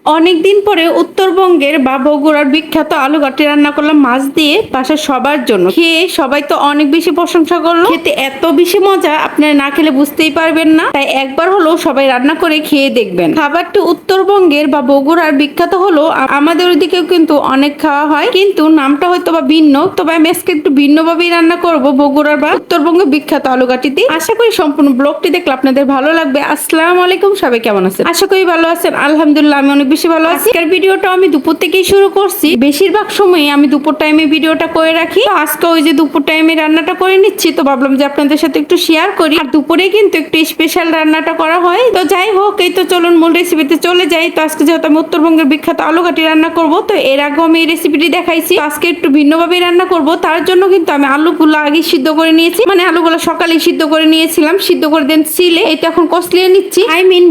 অনেকদিন পরে উত্তরবঙ্গের বা বগুড়ার বিখ্যাত আলু ঘাটি রান্না করলাম মাছ দিয়ে বাসার সবার জন্য। খেয়ে সবাই তো অনেক বেশি প্রশংসা করলো। খেতে এত বেশি মজা, আপনারা না খেলে বুঝতেই পারবেন না। তাই একবার হলো সবাই রান্না করে খেয়ে দেখবেন। খাবারটি উত্তরবঙ্গের বা বগুড়ার বিখ্যাত হলো, আমাদের ওইদিকেও কিন্তু অনেক খাওয়া হয়, কিন্তু নামটা হয়তো বা ভিন্ন। তবে আমি আজকে একটু ভিন্নভাবেই রান্না করব বগুড়ার বা উত্তরবঙ্গের বিখ্যাত আলু ঘাটি দিয়ে। আশা করি সম্পূর্ণ ব্লগটি দেখলে আপনাদের ভালো লাগবে। আসসালামু আলাইকুম, সবাই কেমন আছেন? আশা করি ভালো আছেন। আলহামদুলিল্লাহ, আমি অনেক বেশি ভালো আছি। আজকের ভিডিওটা আমি দুপুর থেকেই শুরু করছি। বেশিরভাগ সময় আমি দুপুর টাইমে ভিডিওটা করে রাখি। তো আজকে ওই যে দুপুর টাইমে রান্নাটা করে নিচ্ছি, তো ভাবলাম যে আপনাদের সাথে একটু শেয়ার করি। আর দুপুরে কিন্তু একটু স্পেশাল রান্নাটা করা হয়। তো যাই হোক, এই তো চলুন মূল রেসিপিতে চলে যাই। তো আজকে যেহেতু আমি উত্তরবঙ্গের বিখ্যাত আলু ঘাটি রান্না করব, তো এর আগেও আমি এই রেসিপিটি দেখাইছি। আজকে একটু ভিন্নভাবে রান্না করব। তার জন্য কিন্তু আমি আলুগুলো আগে সিদ্ধ করে নিয়েছি, মানে আলুগুলো সকালে সিদ্ধ করে নিয়েছিলাম। সিদ্ধ করে দেন সিলে, এটা এখন কষলিয়ে নিচ্ছি,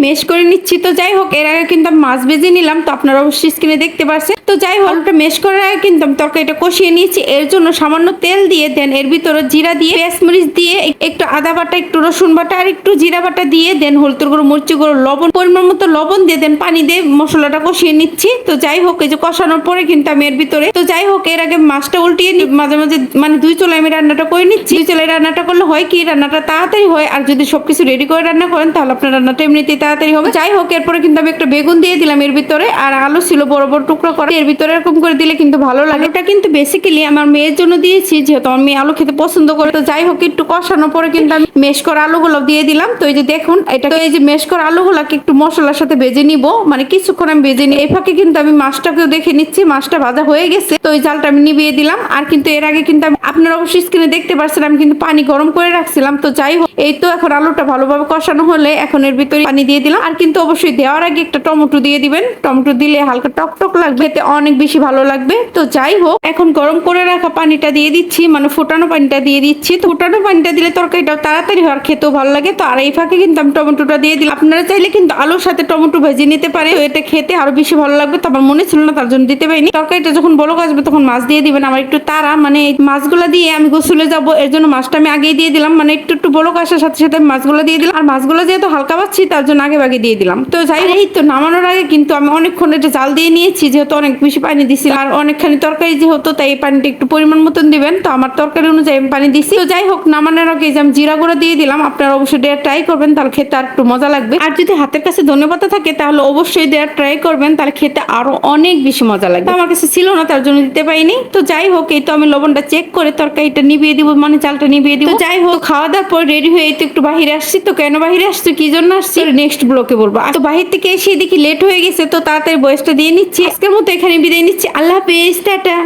মেশ করে নিচ্ছি। তো যাই হোক, এর আগে কিন্তু আমি মাছ ভেজে নিলাম, তো আপনারা অবশ্যই স্ক্রিনে দেখতে পাচ্ছেন। তো যাই হোক, আলুটা মেশ করার আগে কিন্তু আমি তরকারিটা কষিয়ে নিয়েছি। এর জন্য সামান্য তেল দিয়ে দেন, এর ভিতরে জিরা দিয়ে, পেঁয়াজ মরিচ দিয়ে, একটু আদা বাটা, একটু রসুন বাটা আর একটু জিরা বাটা দিয়ে দেন, হলুদ গুঁড়ো, মরিচ গুঁড়ো, লবণ, পরিমাণ মতো লবণ দিয়ে দেন, পানি দিয়ে মশলাটা কষিয়ে নিচ্ছি। তো যাই হোক, এই যে কষানোর পরে কিন্তু আমি এর ভিতরে, তো যাই হোক, এর আগে মাছটা উল্টিয়ে মাঝে মাঝে মানে দুই চুলায় আমি রান্নাটা করে নিচ্ছি। দুই চুলায় রান্নাটা করলে হয় কি, রান্নাটা তাড়াতাড়ি হয়। আর যদি সবকিছু রেডি করে রান্না করেন তাহলে আপনার রান্নাটা এমনিতেই তাড়াতাড়ি হবে। যাই হোক, এরপরে কিন্তু আমি একটা বেগুন দিয়ে দিলাম এর ভিতরে, আর আলু ছিল বড় বড় টুকরো করে, এর ভিতরে এরকম করে দিলে কিন্তু ভালো লাগে। এটা কিন্তু বেসিক্যালি আমার মেয়ের জন্য দিয়েছি, যেহেতু আমার মেয়ে আলু খেতে পছন্দ করে। তো যাই হোক, একটু কষানোর পরে কিন্তু আমি মেশ করা আলুগুলো দিয়ে দিলাম। তো এই যে দেখুন, এটা তো এই যে মেশ করা আলুগুলাকে একটু মশলার সাথে ভেজে নিব, মানে কিছুক্ষণ আমি ভেজে নিই। এই ফাঁকে কিন্তু আমি মাছটাকেও দেখে নিচ্ছি, মাছটা ভাজা হয়ে গেছে। তো এই জালটা আমি নিভিয়ে দিলাম। আর কিন্তু এর আগে কিন্তু আপনারা অবশ্যই স্ক্রিনে দেখতে পাচ্ছেন, আমি কিন্তু পানি গরম করে রাখছিলাম। তো যাই হোক, এই তো এখন আলুটা ভালোভাবে কষানো হলে এখন এর ভিতরে পানি দিয়ে দিলাম। আর কিন্তু অবশ্যই দেওয়ার আগে একটা টমেটো দিয়ে দিবেন। টমেটো দিলে হালকা টক টক লাগবে, এতে অনেক বেশি ভালো লাগবে। তো যাই হোক, এখন গরম করে রাখা পানিটা দিয়ে দিচ্ছি, মানে ফোটানো পানিটা দিয়ে দিচ্ছি। তো ফোটানো পানিটা দিলে তরকারিটাও তাড়াতাড়ি হয় আর খেতেও ভালো লাগে। তো আর এই ফাঁকে কিন্তু আমি টমেটোটা দিয়ে দিলাম। আপনারা চাইলে কিন্তু আলুর সাথে টমেটো ভেজে নিতে পারে, তো এটা খেতে আরো বেশি ভালো লাগবে। তো আমার মনে ছিল না, তার জন্য দিতে পারিনি। তরকারিটা যখন বলক আসবে তখন মাছ দিয়ে দিবেন। আমার একটু তাড়া, মানে এই মাছগুলো দিয়ে আমি গোসলে যাবো, এর জন্য মাছটা আমি আগেই দিয়ে দিলাম। মানে একটু একটু বলক আসার সাথে সাথে মাছগুলো দিয়ে দিলাম। আর মাছগুলো যেহেতু হালকা পাচ্ছি, তার জন্য আগে ভাগে দিয়ে দিলাম। তো যাই হোক, এই তো নামানোর আগে কিন্তু আমি অনেকক্ষণ এটা জাল দিয়ে নিয়েছি, যেহেতু অনেক বেশি পানি দিছি আর অনেকখানি তরকারি যেহেতু, তাই এই পানিটা একটু পরিমাণ মতন দিবেন। তো আমার তরকারি অনুযায়ী আমি পানি দিছি। তো যাই হোক, নামানোর আগে যে আমি জিরা গুঁড়ো দিয়ে দিলাম। আপনারা অবশ্যই দেওয়ার ট্রাই করবেন, তাহলে খেতে আর একটু মজা লাগবে। আর যদি হাতের কাছে ধনেপাতা থাকে তাহলে অবশ্যই দেওয়ার ট্রাই করবেন, তাহলে খেতে আরো অনেক বেশি মজা লাগবে। আমার কাছে ছিল না, তার জন্য দিতে পারিনি। তো যাই হোক, এই তো আমি লবণটা চেক করে তরকারিটা নিভিয়ে দিব, মানে চালটা নিভিয়ে দিব। যাই হোক, খাওয়া দাওয়ার পর রেডি হয়ে এই তো একটু বাহিরে আসছি। তো কেন বাহিরে আসছি, কি জন্য আসছি, নেক্সট ব্লকে বলবো। তো বাহির থেকে এসে দেখি লেট হয়ে গেছে, তো তাড়াতাড়ি বয়সটা দিয়ে নিচ্ছি। আজকের মতো এখানে বিদায় নিচ্ছি। আল্লাহ হাফেজ, টাটা।